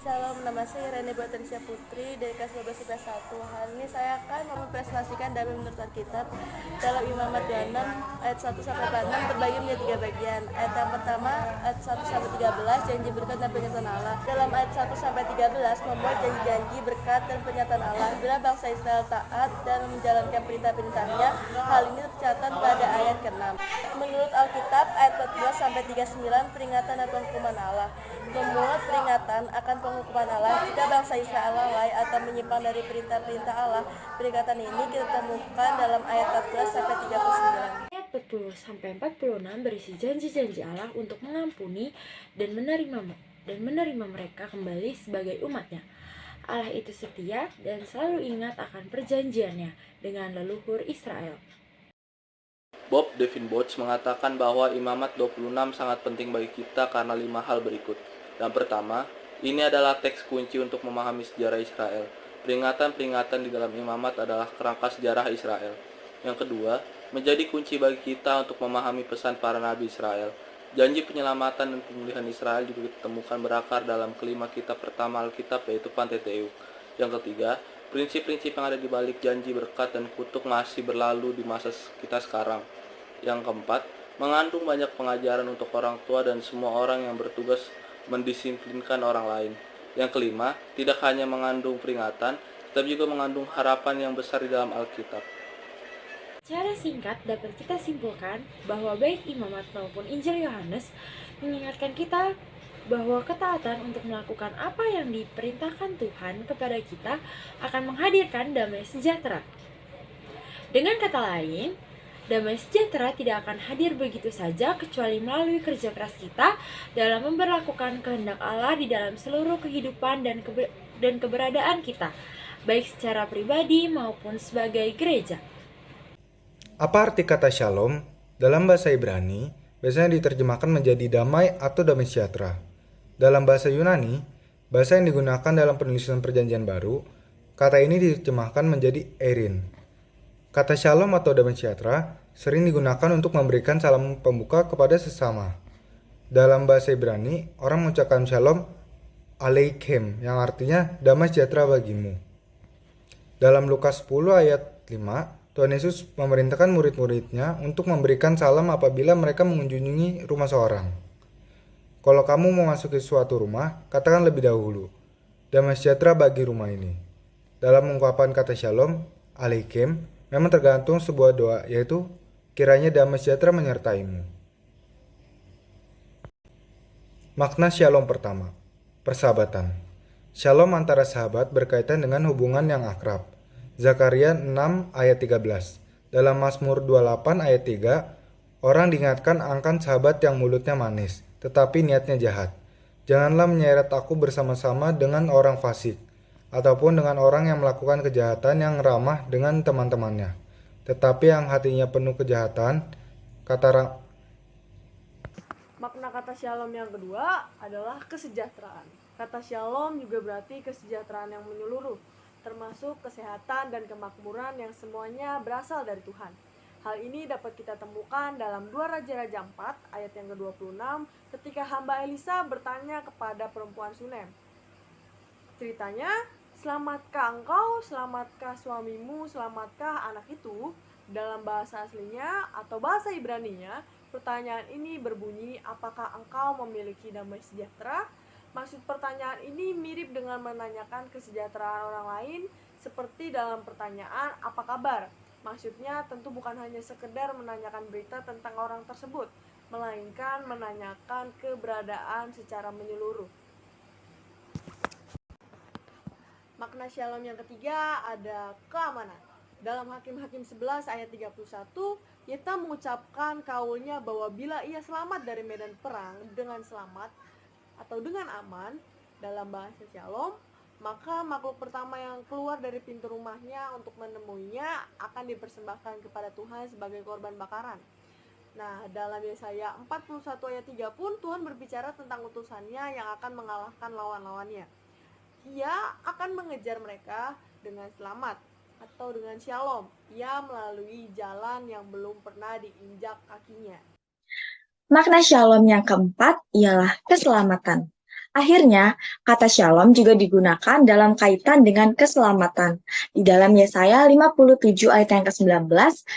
Shalom, nama saya Rene Patricia Putri dari kelas 12 IPS 1. Hari ini saya akan mempresentasikan damai menurut Alkitab dalam Imamat 26 ayat 1 sampai 6 terbagi menjadi 3 bagian. Ayat yang pertama ayat 1 sampai 13 janji berkat dan pernyataan Allah. Dalam ayat 1 sampai 13 memuat janji-janji berkat dan pernyataan Allah. Bila bangsa Israel taat dan menjalankan perintah-perintahnya, hal ini tercatat pada ayat ke-6. Menurut Alkitab ayat 14 sampai 39 peringatan dan penghukuman Allah. Memuat peringatan akan penghukuman Allah jika bangsa Israel lalai atau menyimpang dari perintah-perintah Allah. Peringatan ini kita temukan dalam ayat 14 sampai 39. Ayat 40 sampai 46 berisi janji-janji Allah untuk mengampuni dan menerima mereka kembali sebagai umatnya. Allah itu setia dan selalu ingat akan perjanjiannya dengan leluhur Israel. Bob Devin Boch mengatakan bahwa Imamat 26 sangat penting bagi kita karena 5 hal berikut. Yang pertama, ini adalah teks kunci untuk memahami sejarah Israel. Peringatan-peringatan di dalam Imamat adalah kerangka sejarah Israel. Yang kedua, menjadi kunci bagi kita untuk memahami pesan para nabi Israel. Janji penyelamatan dan pemulihan Israel juga ditemukan berakar dalam kelima kitab pertama Alkitab, yaitu Pentateuch. Yang ketiga, prinsip-prinsip yang ada di balik janji berkat dan kutuk masih berlalu di masa kita sekarang. Yang keempat, mengandung banyak pengajaran untuk orang tua dan semua orang yang bertugas mendisiplinkan orang lain. Yang kelima, tidak hanya mengandung peringatan, tetapi juga mengandung harapan yang besar di dalam Alkitab. Secara singkat dapat kita simpulkan bahwa baik Imamat maupun Injil Yohanes mengingatkan kita bahwa ketaatan untuk melakukan apa yang diperintahkan Tuhan kepada kita akan menghadirkan damai sejahtera. Dengan kata lain, damai sejahtera tidak akan hadir begitu saja kecuali melalui kerja keras kita dalam memberlakukan kehendak Allah di dalam seluruh kehidupan dan keberadaan kita, baik secara pribadi maupun sebagai gereja. Apa arti kata shalom? Dalam bahasa Ibrani, biasanya diterjemahkan menjadi damai atau damai sejahtera. Dalam bahasa Yunani, bahasa yang digunakan dalam penulisan Perjanjian Baru, kata ini diterjemahkan menjadi erin. Kata shalom atau damai sejahtera sering digunakan untuk memberikan salam pembuka kepada sesama. Dalam bahasa Ibrani, orang mengucapkan shalom aleichem yang artinya damai sejahtera bagimu. Dalam Lukas 10 ayat 5, Tuhan Yesus memerintahkan murid-muridnya untuk memberikan salam apabila mereka mengunjungi rumah seorang. Kalau kamu memasuki suatu rumah, katakan lebih dahulu, damai sejahtera bagi rumah ini. Dalam ungkapan kata shalom aleichem, memang tergantung sebuah doa, yaitu kiranya damai sejahtera menyertaimu. Makna shalom pertama, persahabatan. Shalom antara sahabat berkaitan dengan hubungan yang akrab. Zakaria 6 ayat 13. Dalam Mazmur 28 ayat 3, orang diingatkan akan sahabat yang mulutnya manis, tetapi niatnya jahat. Janganlah menyeret aku bersama-sama dengan orang fasik, ataupun dengan orang yang melakukan kejahatan yang ramah dengan teman-temannya, tetapi yang hatinya penuh kejahatan. Makna kata shalom yang kedua adalah kesejahteraan. Kata shalom juga berarti kesejahteraan yang menyeluruh, termasuk kesehatan dan kemakmuran yang semuanya berasal dari Tuhan. Hal ini dapat kita temukan dalam 2 Raja-Raja 4 ayat yang ke-26 ketika hamba Elisa bertanya kepada perempuan Sunem. Ceritanya, selamatkah engkau, selamatkah suamimu, selamatkah anak itu? Dalam bahasa aslinya atau bahasa Ibraninya, pertanyaan ini berbunyi, apakah engkau memiliki damai sejahtera? Maksud pertanyaan ini mirip dengan menanyakan kesejahteraan orang lain, seperti dalam pertanyaan, apa kabar? Maksudnya tentu bukan hanya sekedar menanyakan berita tentang orang tersebut, melainkan menanyakan keberadaan secara menyeluruh. Makna shalom yang ketiga ada keamanan. Dalam Hakim-Hakim 11 ayat 31, Yefta mengucapkan kaulnya bahwa bila ia selamat dari medan perang dengan selamat atau dengan aman, dalam bahasa shalom, maka makhluk pertama yang keluar dari pintu rumahnya untuk menemuinya akan dipersembahkan kepada Tuhan sebagai korban bakaran. Nah, dalam Yesaya 41 ayat 3 pun Tuhan berbicara tentang utusannya yang akan mengalahkan lawan-lawannya. Ia akan mengejar mereka dengan selamat atau dengan shalom. Ia melalui jalan yang belum pernah diinjak kakinya. Makna shalom yang keempat ialah keselamatan. Akhirnya, kata shalom juga digunakan dalam kaitan dengan keselamatan. Di dalam Yesaya 57 ayat yang ke-19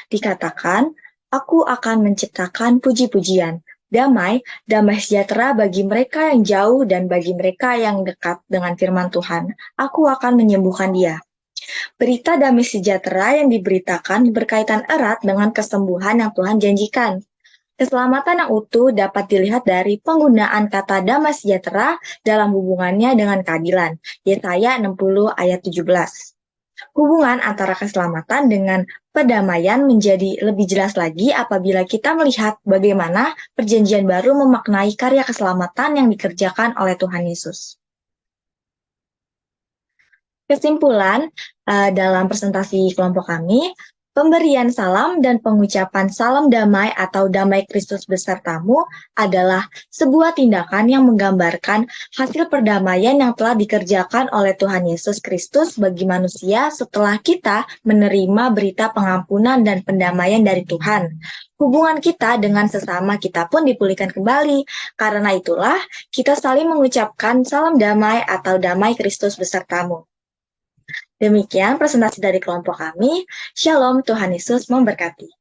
dikatakan, Aku akan menciptakan puji-pujian, damai sejahtera bagi mereka yang jauh dan bagi mereka yang dekat dengan firman Tuhan. Aku akan menyembuhkan dia. Berita damai sejahtera yang diberitakan berkaitan erat dengan kesembuhan yang Tuhan janjikan. Keselamatan yang utuh dapat dilihat dari penggunaan kata damai sejahtera dalam hubungannya dengan keadilan. Yesaya 60 ayat 17. Hubungan antara keselamatan dengan perdamaian menjadi lebih jelas lagi apabila kita melihat bagaimana Perjanjian Baru memaknai karya keselamatan yang dikerjakan oleh Tuhan Yesus. Kesimpulan dalam presentasi kelompok kami, pemberian salam dan pengucapan salam damai atau damai Kristus besertamu adalah sebuah tindakan yang menggambarkan hasil perdamaian yang telah dikerjakan oleh Tuhan Yesus Kristus bagi manusia setelah kita menerima berita pengampunan dan pendamaian dari Tuhan. Hubungan kita dengan sesama kita pun dipulihkan kembali. Karena itulah kita saling mengucapkan salam damai atau damai Kristus besertamu. Demikian presentasi dari kelompok kami. Shalom, Tuhan Yesus memberkati.